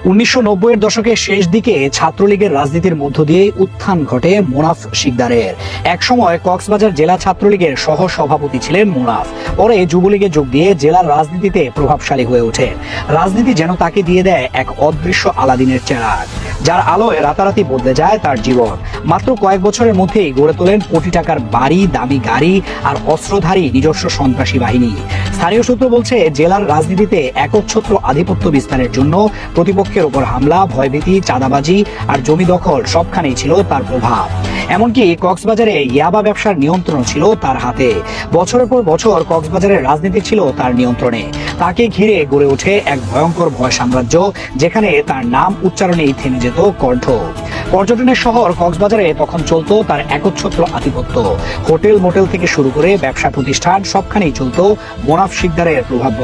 ১৯৯০-এর দশকের শেষ দিকে ছাত্রলীগের রাজনীতির মধ্য দিয়ে উত্থান ঘটে মোনাফ শিকদারের। একসময় কক্সবাজার জেলা ছাত্রলীগের সহ সভাপতি ছিলেন মোনাফ। পরে যুবলীগে যোগ দিয়ে জেলার রাজনীতিতে প্রভাবশালী হয়ে ওঠে। রাজনীতি যেন তাকে দিয়ে দেয় এক অদৃশ্য আলাদিনের চেরাগ, যার আলোয় রাতারাতি বদলে যায় তার জীবন। মাত্র কয়েক বছরের মধ্যেই গড়ে তোলেন কোটি টাকার বাড়ি, দামি গাড়ি আর অস্ত্রধারী নিজস্ব সন্ত্রাসী বাহিনী। স্থানীয় সূত্র বলছে, জেলার রাজনীতিতে একচ্ছত্র আধিপত্য বিস্তারের জন্য প্রতিপক্ষের উপর হামলা, ভয়ভীতি, চাঁদাবাজি আর জমি দখল সবখানেই ছিল তার প্রভাব। এমনকি কক্সবাজারে ইয়াবা ব্যবসার নিয়ন্ত্রণ ছিল তার হাতে। বছরের পর বছর কক্সবাজারের রাজনীতি ছিল তার নিয়ন্ত্রণে। তাকে ঘিরে গড়ে ওঠে এক ভয়ঙ্কর ভয় সাম্রাজ্য, যেখানে তার নাম উচ্চারণেই থেমে যেত কণ্ঠ। পর্যটনের শহর কক্সবাজারে তখন চলতো তার একচ্ছত্র আধিপত্য। হোটেল মোটেল থেকে শুরু করে ব্যবসা প্রতিষ্ঠান সবখানেই চলতো মোনাফ শিকদারের প্রভাব।